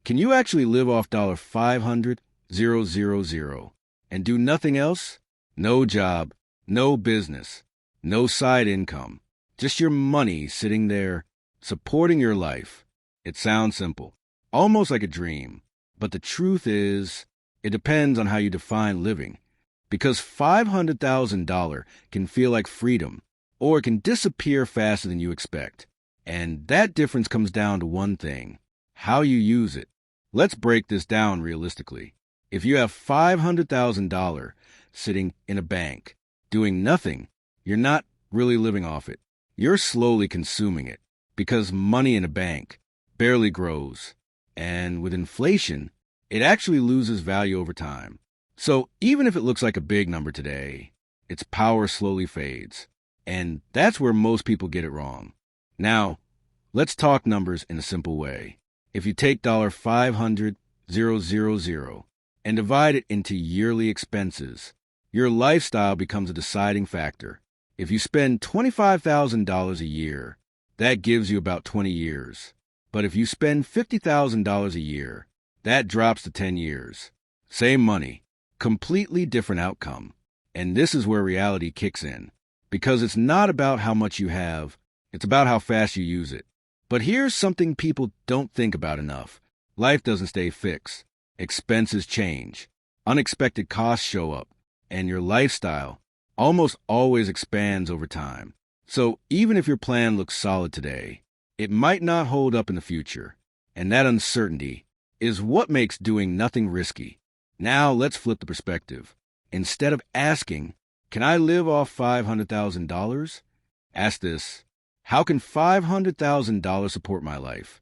Can you actually live off $500,000 and do nothing else? No job, no business, no side income, just your money sitting there supporting your life. It sounds simple, almost like a dream, but the truth is, it depends on how you define living. Because $500,000 can feel like freedom, or it can disappear faster than you expect. And that difference comes down to one thing: how you use it. Let's break this down realistically. If you have $500,000 sitting in a bank, doing nothing, you're not really living off it. You're slowly consuming it, because money in a bank barely grows. And with inflation, it actually loses value over time. So even if it looks like a big number today, its power slowly fades. And that's where most people get it wrong. Now, let's talk numbers in a simple way. If you take $500,000 and divide it into yearly expenses, your lifestyle becomes a deciding factor. If you spend $25,000 a year, that gives you about 20 years. But if you spend $50,000 a year, that drops to 10 years. Same money, completely different outcome. And this is where reality kicks in. Because it's not about how much you have, it's about how fast you use it. But here's something people don't think about enough. Life doesn't stay fixed. Expenses change. Unexpected costs show up. And your lifestyle almost always expands over time. So even if your plan looks solid today, it might not hold up in the future. And that uncertainty is what makes doing nothing risky. Now let's flip the perspective. Instead of asking, can I live off $500,000? Ask this: how can $500,000 support my life?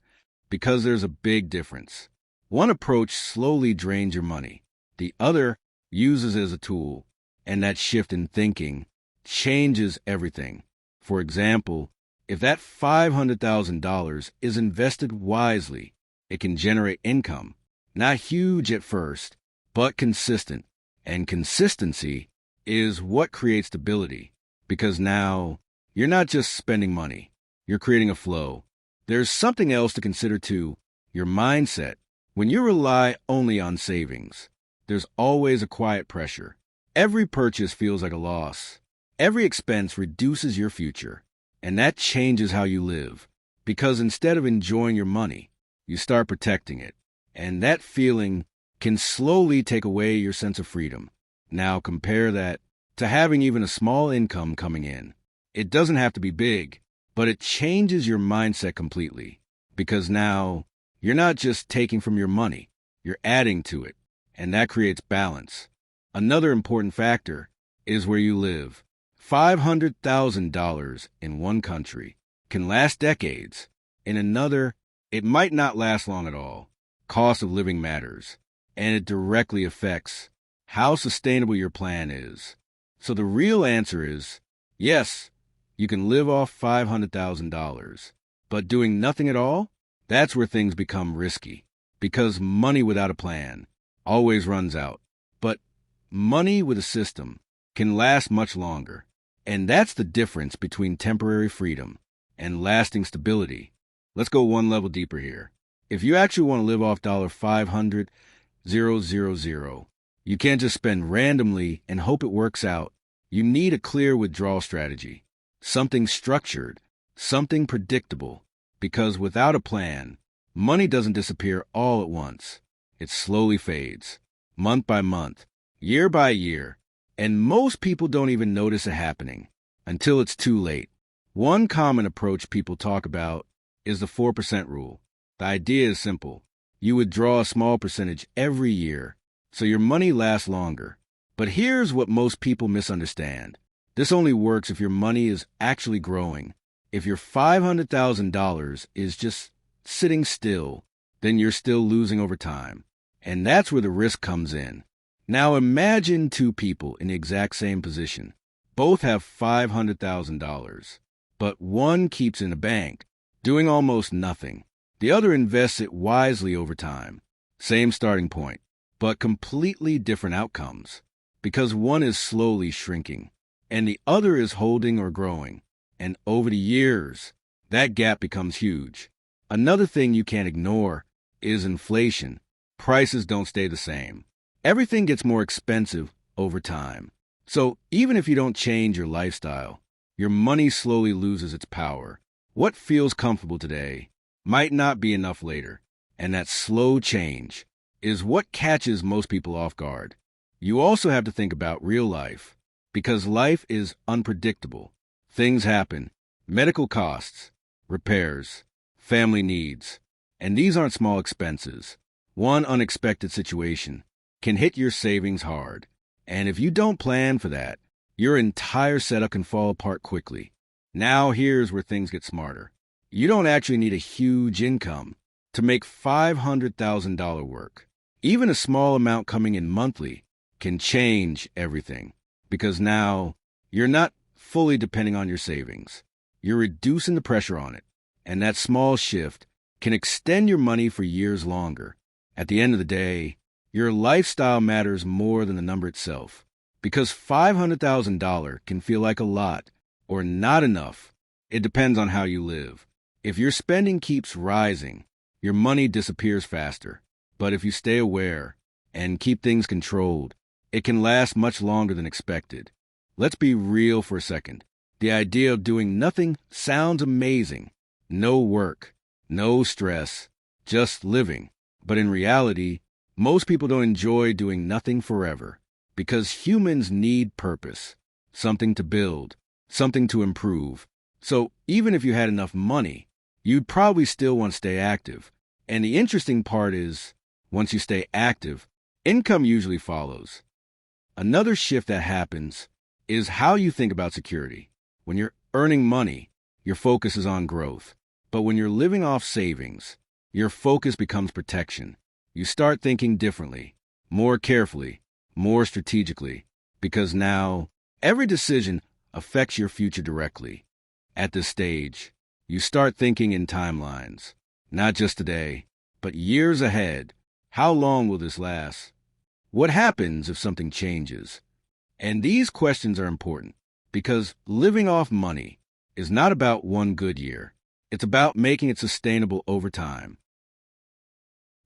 Because there's a big difference. One approach slowly drains your money. The other uses it as a tool. And that shift in thinking changes everything. For example, if that $500,000 is invested wisely, it can generate income. Not huge at first, but consistent. And consistency is what creates stability. Because now, you're not just spending money. You're creating a flow. There's something else to consider too: your mindset. When you rely only on savings, there's always a quiet pressure. Every purchase feels like a loss. Every expense reduces your future. And that changes how you live. Because instead of enjoying your money, you start protecting it. And that feeling can slowly take away your sense of freedom. Now compare that to having even a small income coming in. It doesn't have to be big, but it changes your mindset completely. Because now, you're not just taking from your money, you're adding to it. And that creates balance. Another important factor is where you live. $500,000 in one country can last decades. In another, it might not last long at all. Cost of living matters, and it directly affects how sustainable your plan is. So the real answer is, yes, you can live off $500,000, but doing nothing at all, that's where things become risky. Because money without a plan always runs out. But money with a system can last much longer. And that's the difference between temporary freedom and lasting stability. Let's go one level deeper here. If you actually want to live off $500,000, you can't just spend randomly and hope it works out. You need a clear withdrawal strategy. Something structured, something predictable. Because without a plan, money doesn't disappear all at once. It slowly fades, month by month, year by year. And most people don't even notice it happening until it's too late. One common approach people talk about is the 4% rule. The idea is simple. You withdraw a small percentage every year, so your money lasts longer. But here's what most people misunderstand. This only works if your money is actually growing. If your $500,000 is just sitting still, then you're still losing over time. And that's where the risk comes in. Now imagine two people in the exact same position. Both have $500,000, but one keeps in a bank, doing almost nothing. The other invests it wisely over time. Same starting point, but completely different outcomes. Because one is slowly shrinking, and the other is holding or growing. And over the years, that gap becomes huge. Another thing you can't ignore is inflation. Prices don't stay the same. Everything gets more expensive over time. So even if you don't change your lifestyle, your money slowly loses its power. What feels comfortable today might not be enough later. And that slow change is what catches most people off guard. You also have to think about real life, because life is unpredictable. Things happen: medical costs, repairs, family needs, and these aren't small expenses. One unexpected situation can hit your savings hard, and if you don't plan for that, your entire setup can fall apart quickly. Now here's where things get smarter. You don't actually need a huge income to make $500,000 work. Even a small amount coming in monthly can change everything, because now you're not fully depending on your savings. You're reducing the pressure on it, and that small shift can extend your money for years longer. At the end of the day, your lifestyle matters more than the number itself, because $500,000 can feel like a lot or not enough. It depends on how you live. If your spending keeps rising, your money disappears faster. But if you stay aware and keep things controlled, it can last much longer than expected. Let's be real for a second. The idea of doing nothing sounds amazing. No work, no stress, just living. But in reality, most people don't enjoy doing nothing forever, because humans need purpose, something to build, something to improve. So even if you had enough money, you'd probably still want to stay active. And the interesting part is, once you stay active, income usually follows. Another shift that happens is how you think about security. When you're earning money, your focus is on growth. But when you're living off savings, your focus becomes protection. You start thinking differently, more carefully, more strategically, because now every decision affects your future directly. At this stage, you start thinking in timelines, not just today, but years ahead. How long will this last? What happens if something changes? And these questions are important, because living off money is not about one good year. It's about making it sustainable over time.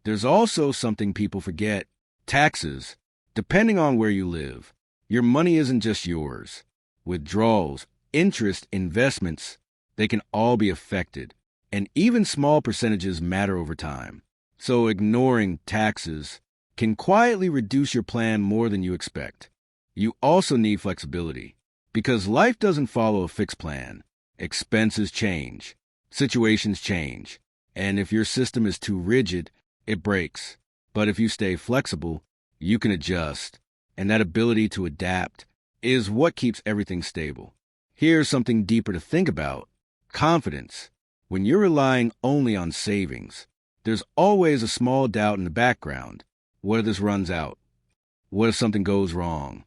There's also something people forget: taxes. Depending on where you live, your money isn't just yours. Withdrawals, interest, investments, they can all be affected, and even small percentages matter over time. So ignoring taxes can quietly reduce your plan more than you expect. You also need flexibility, because life doesn't follow a fixed plan. Expenses change, situations change, and if your system is too rigid, it breaks. But if you stay flexible, you can adjust, and that ability to adapt is what keeps everything stable. Here's something deeper to think about: confidence. When you're relying only on savings, there's always a small doubt in the background. What if this runs out? What if something goes wrong?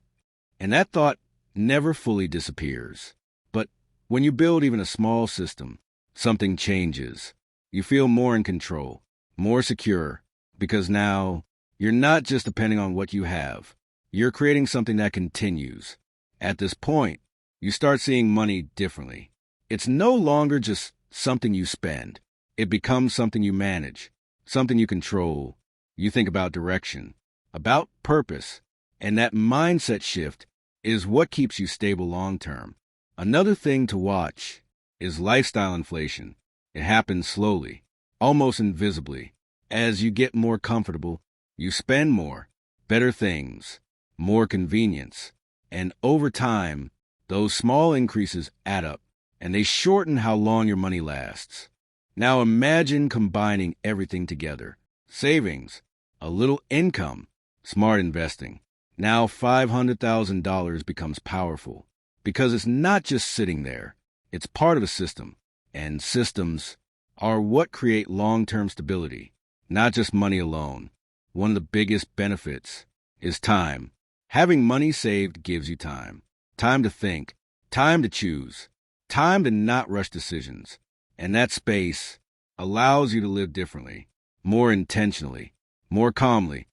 And that thought never fully disappears. But when you build even a small system, something changes. You feel more in control, more secure, because now you're not just depending on what you have. You're creating something that continues. At this point, you start seeing money differently. It's no longer just something you spend. It becomes something you manage, something you control. You think about direction, about purpose, and that mindset shift is what keeps you stable long term. Another thing to watch is lifestyle inflation. It happens slowly, almost invisibly. As you get more comfortable, you spend more, better things, more convenience, and over time, those small increases add up, and they shorten how long your money lasts. Now imagine combining everything together: savings, a little income, smart investing. Now $500,000 becomes powerful, because it's not just sitting there. It's part of a system, and systems are what create long-term stability, not just money alone. One of the biggest benefits is time. Having money saved gives you time. Time to think, time to choose, time to not rush decisions. And that space allows you to live differently, more intentionally, more calmly.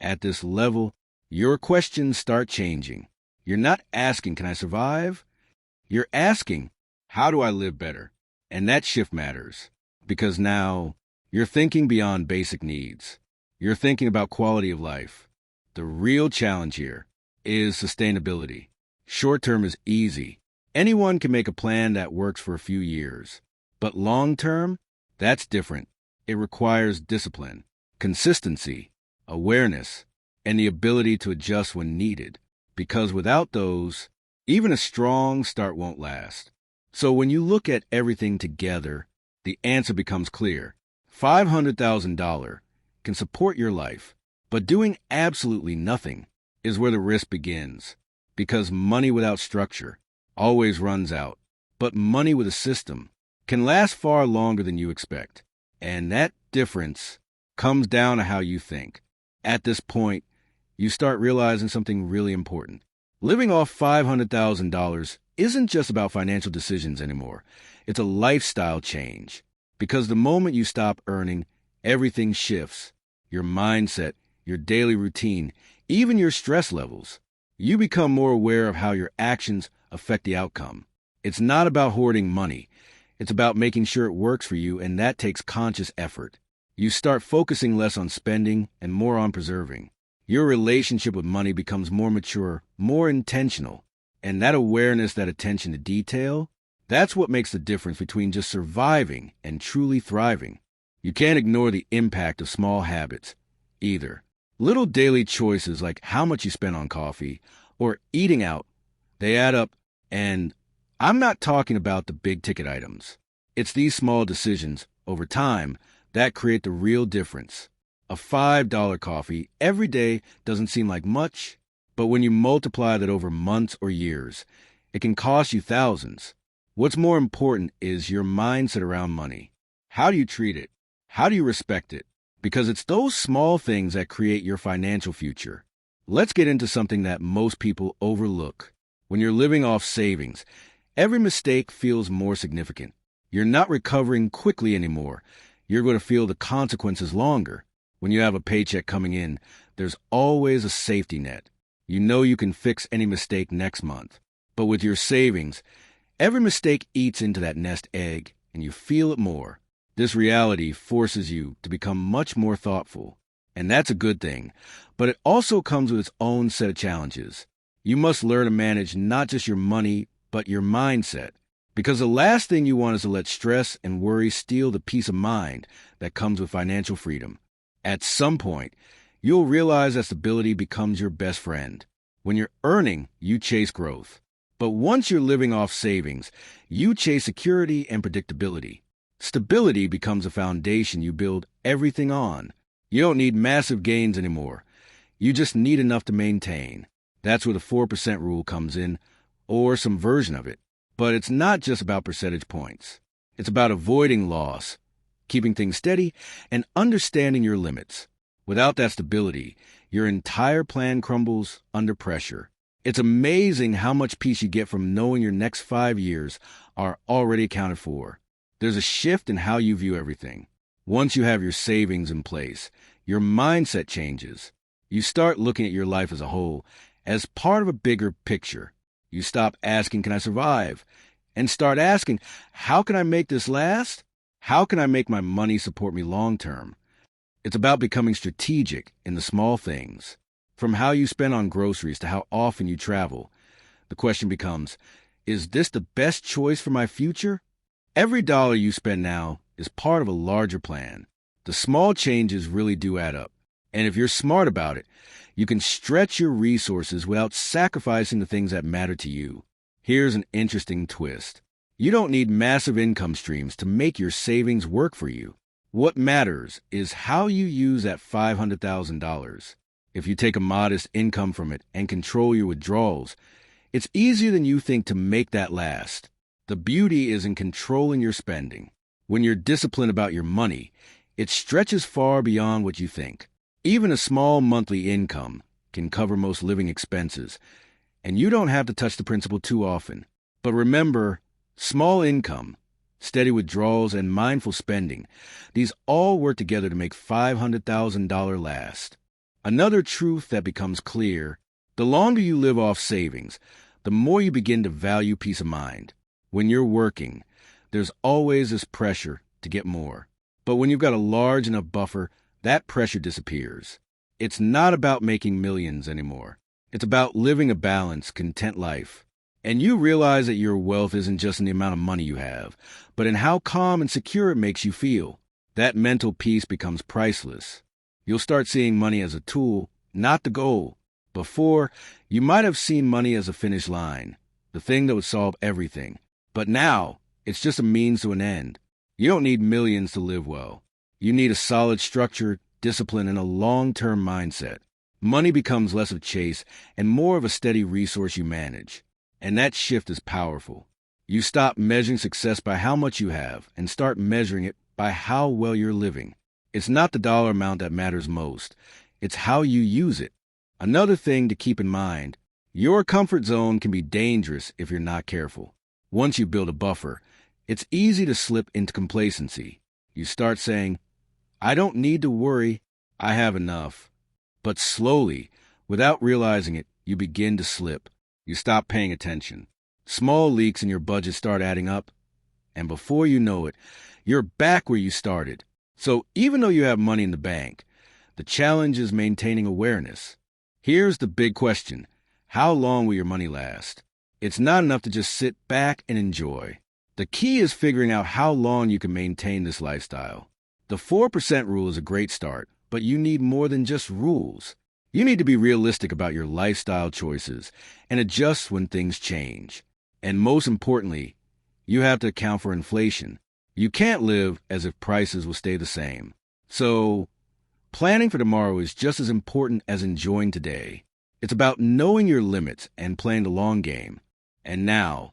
At this level, your questions start changing. You're not asking, "Can I survive?" You're asking, "How do I live better?" And that shift matters, because now You're thinking beyond basic needs. You're thinking about quality of life. The real challenge here is sustainability. Short-term is easy. Anyone can make a plan that works for a few years. But long-term, that's different. It requires discipline, consistency, awareness, and the ability to adjust when needed. Because without those, even a strong start won't last. So when you look at everything together, the answer becomes clear. $500,000 can support your life, but doing absolutely nothing is where the risk begins. Because money without structure always runs out. But money with a system can last far longer than you expect. And that difference comes down to how you think. At this point, you start realizing something really important. Living off $500,000 isn't just about financial decisions anymore. It's a lifestyle change. Because the moment you stop earning, everything shifts. Your mindset, your daily routine, even your stress levels. You become more aware of how your actions affect the outcome. It's not about hoarding money. It's about making sure it works for you, and that takes conscious effort. You start focusing less on spending and more on preserving. Your relationship with money becomes more mature, more intentional. And that awareness, that attention to detail, that's what makes the difference between just surviving and truly thriving. You can't ignore the impact of small habits, either. Little daily choices like how much you spend on coffee or eating out, they add up. And I'm not talking about the big-ticket items. It's these small decisions, over time, that create the real difference. A $5 coffee every day doesn't seem like much, but when you multiply that over months or years, it can cost you thousands. What's more important is your mindset around money. How do you treat it? How do you respect it? Because it's those small things that create your financial future. Let's get into something that most people overlook. When you're living off savings, every mistake feels more significant. You're not recovering quickly anymore. You're going to feel the consequences longer. When you have a paycheck coming in, there's always a safety net. You know you can fix any mistake next month. But with your savings, every mistake eats into that nest egg, and you feel it more. This reality forces you to become much more thoughtful. And that's a good thing. But it also comes with its own set of challenges. You must learn to manage not just your money, but your mindset. Because the last thing you want is to let stress and worry steal the peace of mind that comes with financial freedom. At some point, you'll realize that stability becomes your best friend. When you're earning, you chase growth. But once you're living off savings, you chase security and predictability. Stability becomes a foundation you build everything on. You don't need massive gains anymore. You just need enough to maintain. That's where the 4% rule comes in, or some version of it. But it's not just about percentage points. It's about avoiding loss, keeping things steady, and understanding your limits. Without that stability, your entire plan crumbles under pressure. It's amazing how much peace you get from knowing your next 5 years are already accounted for. There's a shift in how you view everything. Once you have your savings in place, your mindset changes. You start looking at your life as a whole, as part of a bigger picture. You stop asking, can I survive? And start asking, how can I make this last? How can I make my money support me long term? It's about becoming strategic in the small things. From how you spend on groceries to how often you travel. The question becomes, is this the best choice for my future? Every dollar you spend now is part of a larger plan. The small changes really do add up. And if you're smart about it, you can stretch your resources without sacrificing the things that matter to you. Here's an interesting twist. You don't need massive income streams to make your savings work for you. What matters is how you use that $500,000. If you take a modest income from it and control your withdrawals, it's easier than you think to make that last. The beauty is in controlling your spending. When you're disciplined about your money, it stretches far beyond what you think. Even a small monthly income can cover most living expenses, and you don't have to touch the principal too often. But remember, small income, steady withdrawals, and mindful spending, these all work together to make $500,000 last. Another truth that becomes clear, the longer you live off savings, the more you begin to value peace of mind. When you're working, there's always this pressure to get more. But when you've got a large enough buffer, that pressure disappears. It's not about making millions anymore. It's about living a balanced, content life. And you realize that your wealth isn't just in the amount of money you have, but in how calm and secure it makes you feel. That mental peace becomes priceless. You'll start seeing money as a tool, not the goal. Before, you might have seen money as a finish line, the thing that would solve everything. But now, it's just a means to an end. You don't need millions to live well. You need a solid structure, discipline, and a long-term mindset. Money becomes less of a chase and more of a steady resource you manage. And that shift is powerful. You stop measuring success by how much you have and start measuring it by how well you're living. It's not the dollar amount that matters most. It's how you use it. Another thing to keep in mind, your comfort zone can be dangerous if you're not careful. Once you build a buffer, it's easy to slip into complacency. You start saying, I don't need to worry, I have enough. But slowly, without realizing it, you begin to slip. You stop paying attention. Small leaks in your budget start adding up, and before you know it, you're back where you started. So even though you have money in the bank, the challenge is maintaining awareness. Here's the big question. How long will your money last? It's not enough to just sit back and enjoy. The key is figuring out how long you can maintain this lifestyle. The 4% rule is a great start, but you need more than just rules. You need to be realistic about your lifestyle choices and adjust when things change. And most importantly, you have to account for inflation. You can't live as if prices will stay the same. So, planning for tomorrow is just as important as enjoying today. It's about knowing your limits and playing the long game. And now,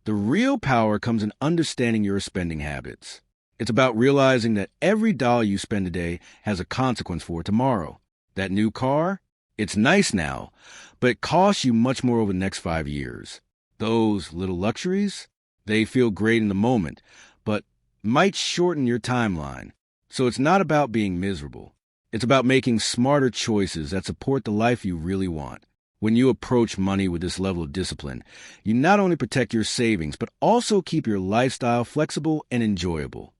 the real power comes in understanding your spending habits. It's about realizing that every dollar you spend today has a consequence for tomorrow. That new car? It's nice now, but it costs you much more over the next 5 years. Those little luxuries? They feel great in the moment, but might shorten your timeline. So it's not about being miserable. It's about making smarter choices that support the life you really want. When you approach money with this level of discipline, you not only protect your savings, but also keep your lifestyle flexible and enjoyable.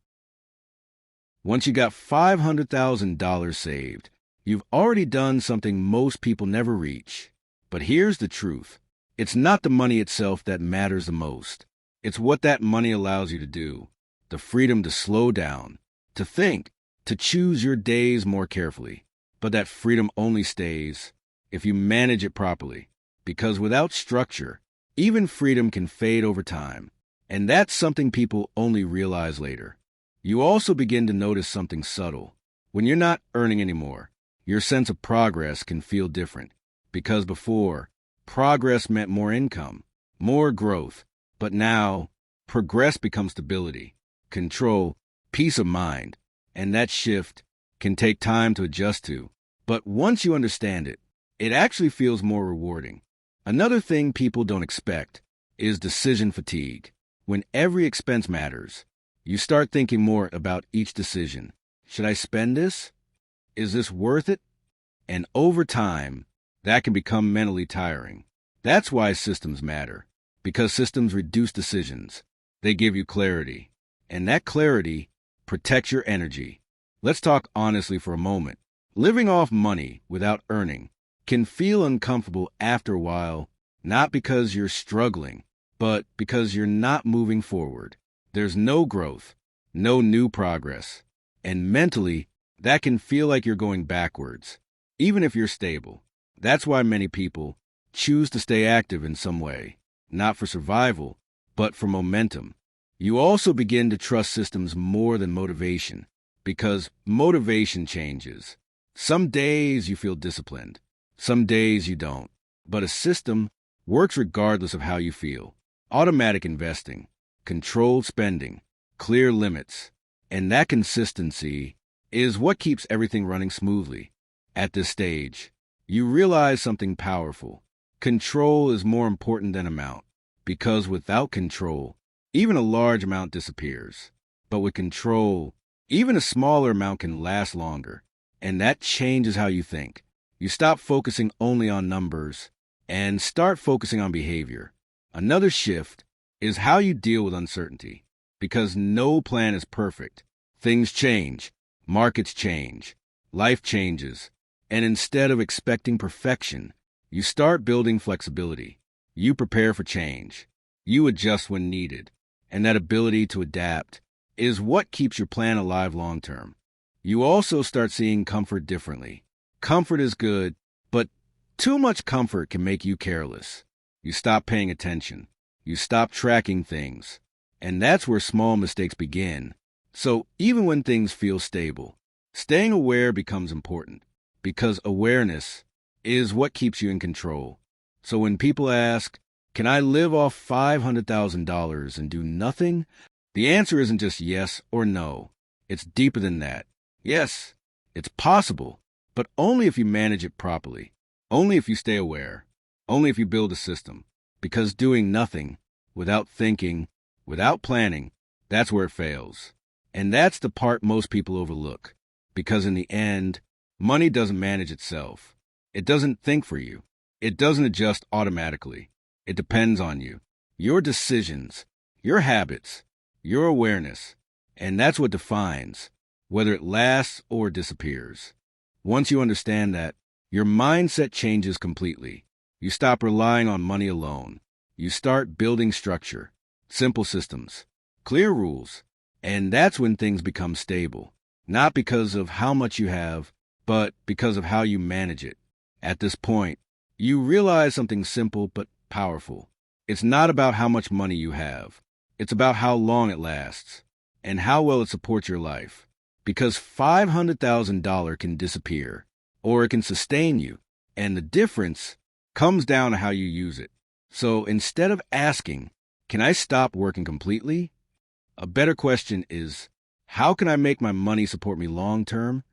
Once you got $500,000 saved, you've already done something most people never reach. But here's the truth. It's not the money itself that matters the most. It's what that money allows you to do. The freedom to slow down, to think, to choose your days more carefully. But that freedom only stays if you manage it properly. Because without structure, even freedom can fade over time. And that's something people only realize later. You also begin to notice something subtle. When you're not earning anymore, your sense of progress can feel different. Because before, progress meant more income, more growth. But now, progress becomes stability, control, peace of mind. And that shift can take time to adjust to. But once you understand it, it actually feels more rewarding. Another thing people don't expect is decision fatigue. When every expense matters, you start thinking more about each decision. Should I spend this? Is this worth it? And over time, that can become mentally tiring. That's why systems matter. Because systems reduce decisions. They give you clarity. And that clarity protects your energy. Let's talk honestly for a moment. Living off money without earning can feel uncomfortable after a while, not because you're struggling, but because you're not moving forward. There's no growth, no new progress. And mentally, that can feel like you're going backwards, even if you're stable. That's why many people choose to stay active in some way, not for survival, but for momentum. You also begin to trust systems more than motivation, because motivation changes. Some days you feel disciplined, some days you don't. But a system works regardless of how you feel. Automatic investing, controlled spending, clear limits, and that consistency is what keeps everything running smoothly. At this stage, you realize something powerful. Control is more important than amount, because without control, even a large amount disappears. But with control, even a smaller amount can last longer. And that changes how you think. You stop focusing only on numbers and start focusing on behavior. Another shift is how you deal with uncertainty. Because no plan is perfect, Things change, markets change, life changes, and instead of expecting perfection, you start building flexibility. You prepare for change. You adjust when needed, and that ability to adapt is what keeps your plan alive long term. You also start seeing comfort differently. Comfort is good, but too much comfort can make you careless. You stop paying attention. You stop tracking things. And that's where small mistakes begin. So even when things feel stable, staying aware becomes important because awareness is what keeps you in control. So when people ask, can I live off $500,000 and do nothing? The answer isn't just yes or no. It's deeper than that. Yes, it's possible, but only if you manage it properly. Only if you stay aware. Only if you build a system. Because doing nothing, without thinking, without planning, that's where it fails. And that's the part most people overlook. Because in the end, money doesn't manage itself. It doesn't think for you. It doesn't adjust automatically. It depends on you, your decisions, your habits, your awareness. And that's what defines whether it lasts or disappears. Once you understand that, your mindset changes completely. You stop relying on money alone. You start building structure, simple systems, clear rules. And that's when things become stable. Not because of how much you have, but because of how you manage it. At this point, you realize something simple but powerful. It's not about how much money you have. It's about how long it lasts and how well it supports your life. Because $500,000 can disappear, or it can sustain you, and the difference comes down to how you use it. So instead of asking, can I stop working completely? A better question is, how can I make my money support me long term?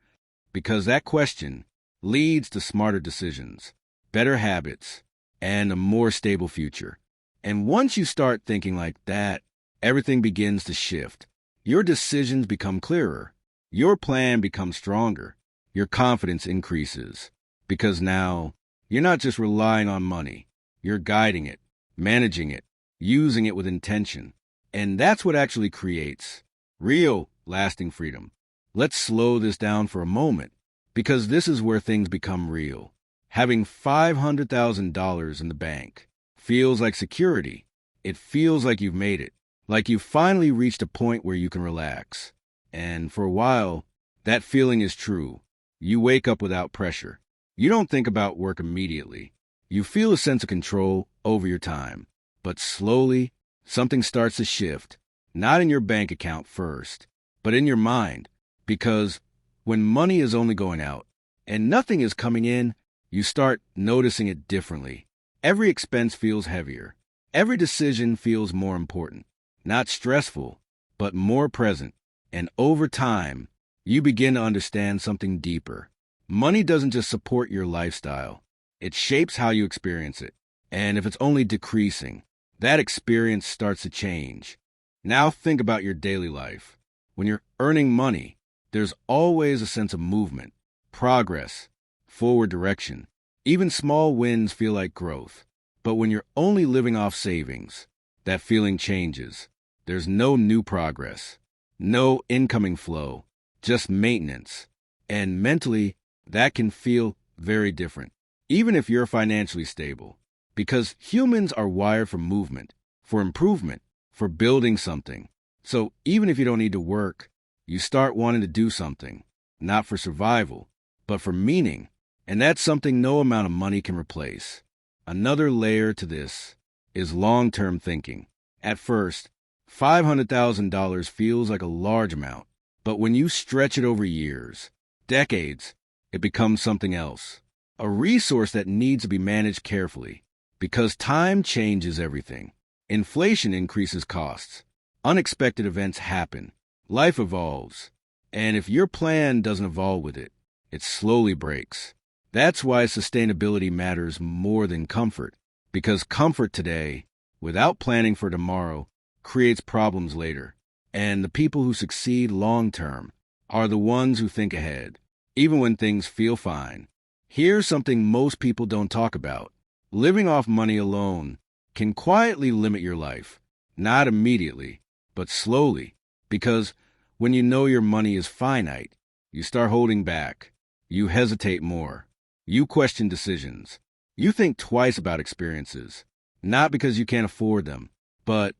Because that question leads to smarter decisions, better habits, and a more stable future. And once you start thinking like that, everything begins to shift. Your decisions become clearer. Your plan becomes stronger. Your confidence increases. Because now, you're not just relying on money. You're guiding it, managing it, using it with intention. And that's what actually creates real, lasting freedom. Let's slow this down for a moment, because this is where things become real. Having $500,000 in the bank feels like security. It feels like you've made it, like you've finally reached a point where you can relax. And for a while, that feeling is true. You wake up without pressure. You don't think about work immediately. You feel a sense of control over your time. But slowly, something starts to shift, not in your bank account first, but in your mind. Because when money is only going out and nothing is coming in, you start noticing it differently. Every expense feels heavier. Every decision feels more important. Not stressful, but more present. And over time, you begin to understand something deeper. Money doesn't just support your lifestyle. It shapes how you experience it. And if it's only decreasing, that experience starts to change. Now think about your daily life. When you're earning money, there's always a sense of movement, progress, forward direction. Even small wins feel like growth. But when you're only living off savings, that feeling changes. There's no new progress, no incoming flow, just maintenance. And mentally, that can feel very different, even if you're financially stable. Because humans are wired for movement, for improvement, for building something. So even if you don't need to work, you start wanting to do something, not for survival, but for meaning. And that's something no amount of money can replace. Another layer to this is long-term thinking. At first, $500,000 feels like a large amount, but when you stretch it over years, decades, it becomes something else. A resource that needs to be managed carefully. Because time changes everything. Inflation increases costs. Unexpected events happen. Life evolves. And if your plan doesn't evolve with it, it slowly breaks. That's why sustainability matters more than comfort. Because comfort today, without planning for tomorrow, creates problems later. And the people who succeed long-term are the ones who think ahead, even when things feel fine. Here's something most people don't talk about. Living off money alone can quietly limit your life. Not immediately, but slowly. Because When you know your money is finite, you start holding back. You hesitate more. You question decisions. You think twice about experiences, not because you can't afford them, but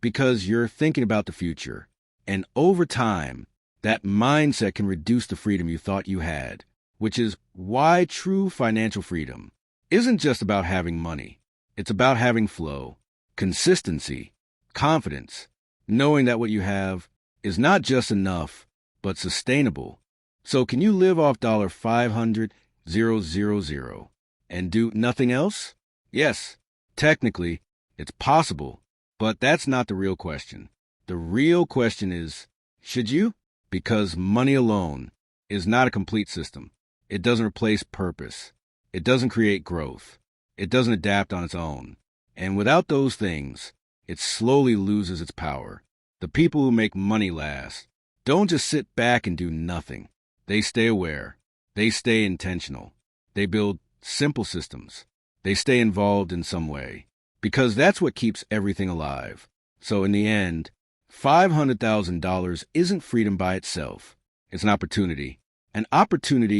because you're thinking about the future. And over time, that mindset can reduce the freedom you thought you had, which is why true financial freedom isn't just about having money. It's about having flow, consistency, confidence, knowing that what you have is not just enough, but sustainable. So can you live off $500,000 and do nothing else? Yes, technically, it's possible, but that's not the real question. The real question is, should you? Because money alone is not a complete system. It doesn't replace purpose. It doesn't create growth. It doesn't adapt on its own. And without those things, it slowly loses its power. The people who make money last don't just sit back and do nothing. They stay aware. They stay intentional. They build simple systems. They stay involved in some way. Because that's what keeps everything alive. So in the end, $500,000 isn't freedom by itself. It's an opportunity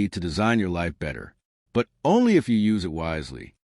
to design your life better, but only if you use it wisely.